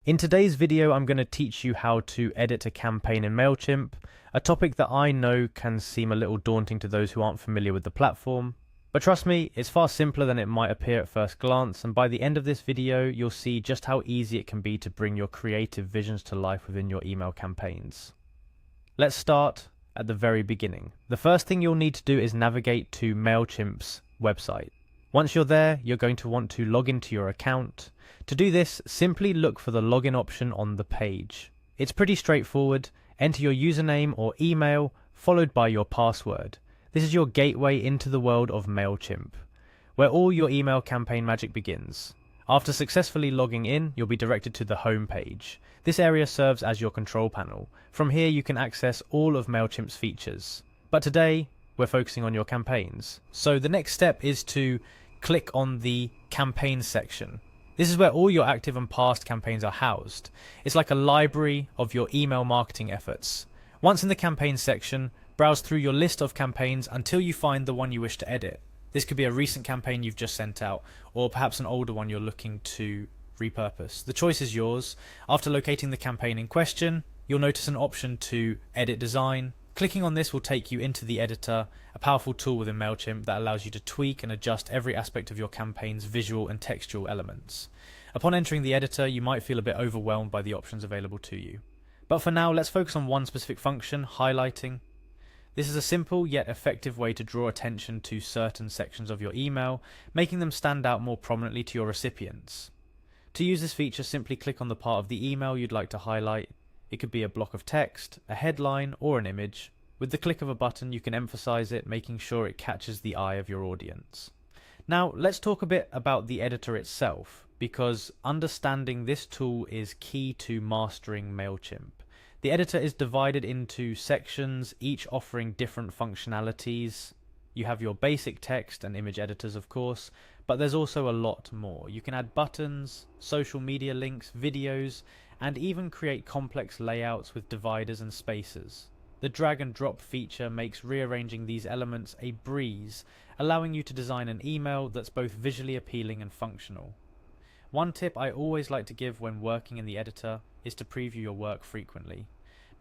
In today's video, I'm going to teach you how to edit a campaign in Mailchimp, a topic that I know can seem a little daunting to those who aren't familiar with the platform. But trust me, it's far simpler than it might appear at first glance, and by the end of this video, you'll see just how easy it can be to bring your creative visions to life within your email campaigns. Let's start at the very beginning. The first thing you'll need to do is navigate to Mailchimp's website. Once you're there, you're going to want to log into your account. To do this, simply look for the login option on the page. It's pretty straightforward. Enter your username or email, followed by your password. This is your gateway into the world of Mailchimp, where all your email campaign magic begins. After successfully logging in, you'll be directed to the home page. This area serves as your control panel. From here, you can access all of Mailchimp's features. But today, we're focusing on your campaigns. So the next step is to click on the campaign section. This is where all your active and past campaigns are housed. It's like a library of your email marketing efforts. Once in the campaign section, browse through your list of campaigns until you find the one you wish to edit. This could be a recent campaign you've just sent out, or perhaps an older one you're looking to repurpose. The choice is yours. After locating the campaign in question, you'll notice an option to edit design. Clicking on this will take you into the editor, a powerful tool within Mailchimp that allows you to tweak and adjust every aspect of your campaign's visual and textual elements. Upon entering the editor, you might feel a bit overwhelmed by the options available to you. But for now, let's focus on one specific function, highlighting. This is a simple yet effective way to draw attention to certain sections of your email, making them stand out more prominently to your recipients. To use this feature, simply click on the part of the email you'd like to highlight. It could be a block of text, a headline, or an image. With the click of a button, you can emphasize it, making sure it catches the eye of your audience. Now, let's talk a bit about the editor itself, because understanding this tool is key to mastering Mailchimp. The editor is divided into sections, each offering different functionalities. You have your basic text and image editors, of course, but there's also a lot more. You can add buttons, social media links, videos, and even create complex layouts with dividers and spacers. The drag and drop feature makes rearranging these elements a breeze, allowing you to design an email that's both visually appealing and functional. One tip I always like to give when working in the editor is to preview your work frequently.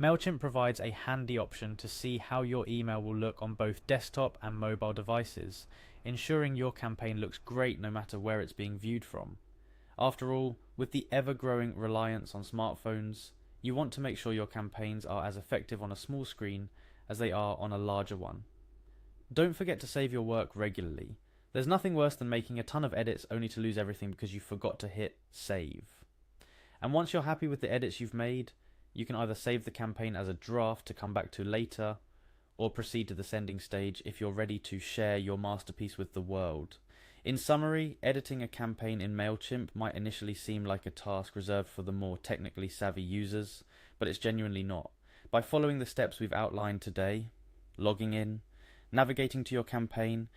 Mailchimp provides a handy option to see how your email will look on both desktop and mobile devices, ensuring your campaign looks great no matter where it's being viewed from. After all, with the ever-growing reliance on smartphones, you want to make sure your campaigns are as effective on a small screen as they are on a larger one. Don't forget to save your work regularly. There's nothing worse than making a ton of edits only to lose everything because you forgot to hit save. And once you're happy with the edits you've made, you can either save the campaign as a draft to come back to later, or proceed to the sending stage if you're ready to share your masterpiece with the world. In summary, editing a campaign in Mailchimp might initially seem like a task reserved for the more technically savvy users, but it's genuinely not. By following the steps we've outlined today, logging in, navigating to your campaign,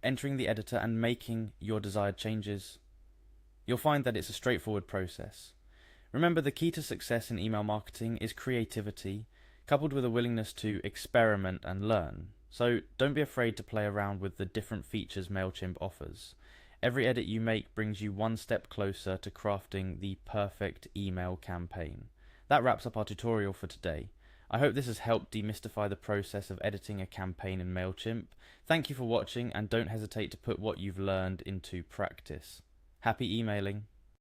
entering the editor and making your desired changes, you'll find that it's a straightforward process. Remember, the key to success in email marketing is creativity, coupled with a willingness to experiment and learn. So don't be afraid to play around with the different features Mailchimp offers. Every edit you make brings you one step closer to crafting the perfect email campaign. That wraps up our tutorial for today. I hope this has helped demystify the process of editing a campaign in Mailchimp. Thank you for watching, and don't hesitate to put what you've learned into practice. Happy emailing!